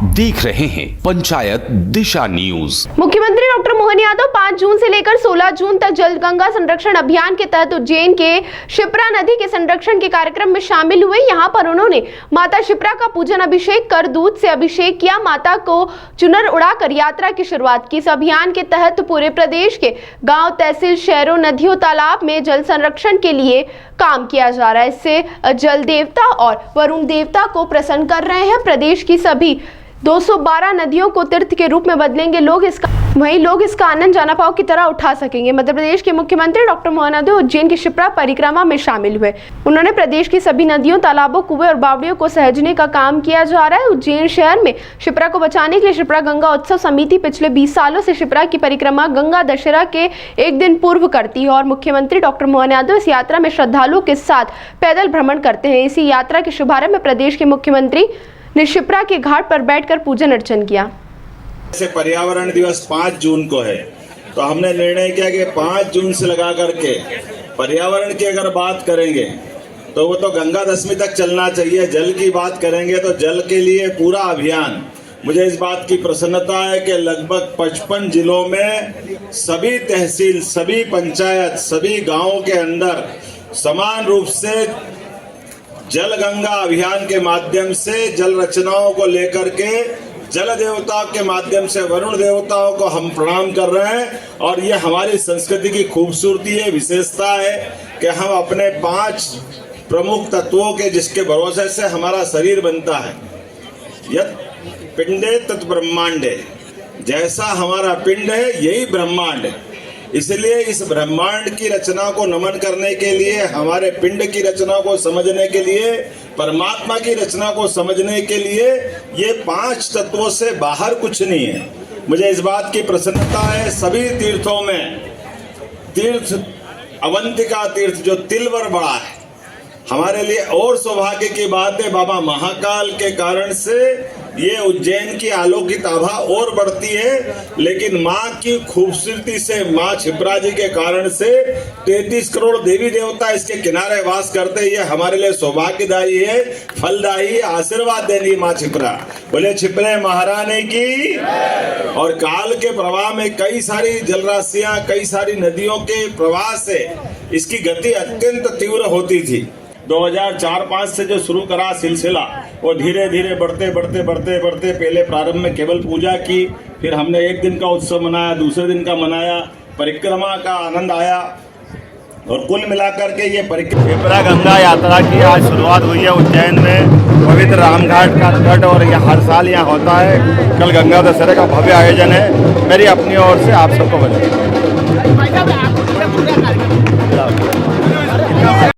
देख रहे हैं पंचायत दिशा न्यूज। मुख्यमंत्री डॉक्टर मोहन यादव 5 जून से लेकर 16 जून तक जल गंगा संरक्षण अभियान के तहत उज्जैन के शिप्रा नदी के संरक्षण के कार्यक्रम में शामिल हुए। यहां पर उन्होंने माता शिप्रा का पूजन अभिषेक कर दूध से अभिषेक किया, माता को चुनर उड़ाकर यात्रा की शुरुआत की। इस अभियान के तहत पूरे प्रदेश के गाँव, तहसील, शहरों, नदियों, तालाब में जल संरक्षण के लिए काम किया जा रहा है। इससे जल देवता और वरुण देवता को प्रसन्न कर रहे हैं। प्रदेश की सभी 212 नदियों को तीर्थ के रूप में बदलेंगे लोग इसका आनंद जाना पाव की तरह उठा सकेंगे। मध्य प्रदेश के मुख्यमंत्री डॉक्टर मोहन यादव उज्जैन की शिप्रा परिक्रमा में शामिल हुए। उन्होंने प्रदेश की सभी नदियों, तालाबों, कुएं और बावड़ियों को सहेजने का काम किया जा रहा है। उज्जैन शहर में शिप्रा को बचाने के लिए शिप्रा गंगा उत्सव समिति पिछले 20 सालों से शिप्रा की परिक्रमा गंगा दशहरा के एक दिन पूर्व करती है और मुख्यमंत्री डॉक्टर मोहन यादव इस यात्रा में श्रद्धालुओं के साथ पैदल भ्रमण करते हैं। इसी यात्रा के शुभारंभ में प्रदेश के मुख्यमंत्री ने शिप्रा के घाट पर बैठकर पूजन अर्चन किया। जैसे पर्यावरण दिवस 5 जून को है, तो हमने निर्णय किया कि 5 जून से लगा करके पर्यावरण की अगर बात करेंगे तो वो तो गंगा दशमी तक चलना चाहिए। जल की बात करेंगे तो जल के लिए पूरा अभियान। मुझे इस बात की प्रसन्नता है कि लगभग 55 जिलों में सभी तहसील, सभी पंचायत, सभी गांवों के अंदर समान रूप से जल गंगा अभियान के माध्यम से जल रचनाओं को लेकर के जल देवताओं के माध्यम से वरुण देवताओं को हम प्रणाम कर रहे हैं। और ये हमारी संस्कृति की खूबसूरती है, विशेषता है कि हम अपने 5 प्रमुख तत्वों के जिसके भरोसे से हमारा शरीर बनता है। यत् पिंडे तत् ब्रह्मांडे, जैसा हमारा पिंड है यही ब्रह्मांड है। इसलिए इस ब्रह्मांड की रचना को नमन करने के लिए, हमारे पिंड की रचना को समझने के लिए, परमात्मा की रचना को समझने के लिए ये 5 तत्वों से बाहर कुछ नहीं है। मुझे इस बात की प्रसन्नता है, सभी तीर्थों में तीर्थ अवंतिका तीर्थ जो तिलवर बड़ा है, हमारे लिए और सौभाग्य की बात है। बाबा महाकाल के कारण से ये उज्जैन की अलौकिक आभा और बढ़ती है, लेकिन माँ की खूबसूरती से, माँ शिप्रा जी के कारण से 33 करोड़ देवी देवता इसके किनारे वास करते हैं। ये हमारे लिए सौभाग्यदायी है, फलदायी, आशीर्वाद देनी माँ शिप्रा। बोले शिप्रे महारानी की। और काल के प्रवाह में कई सारी जलराशियां, कई सारी नदियों के प्रवाह से इसकी गति अत्यंत तीव्र होती थी। 2004-5 से जो शुरू करा सिलसिला, वो धीरे धीरे बढ़ते पहले प्रारंभ में केवल पूजा की, फिर हमने एक दिन का उत्सव मनाया, दूसरे दिन का मनाया, परिक्रमा का आनंद आया। और कुल मिलाकर के ये शिप्रा गंगा यात्रा की आज शुरुआत हुई है उज्जैन में पवित्र रामघाट का तट, और यह हर साल यहाँ होता है। कल गंगा दशहरे का भव्य आयोजन है। मेरी अपनी ओर से आप सबको बधाई।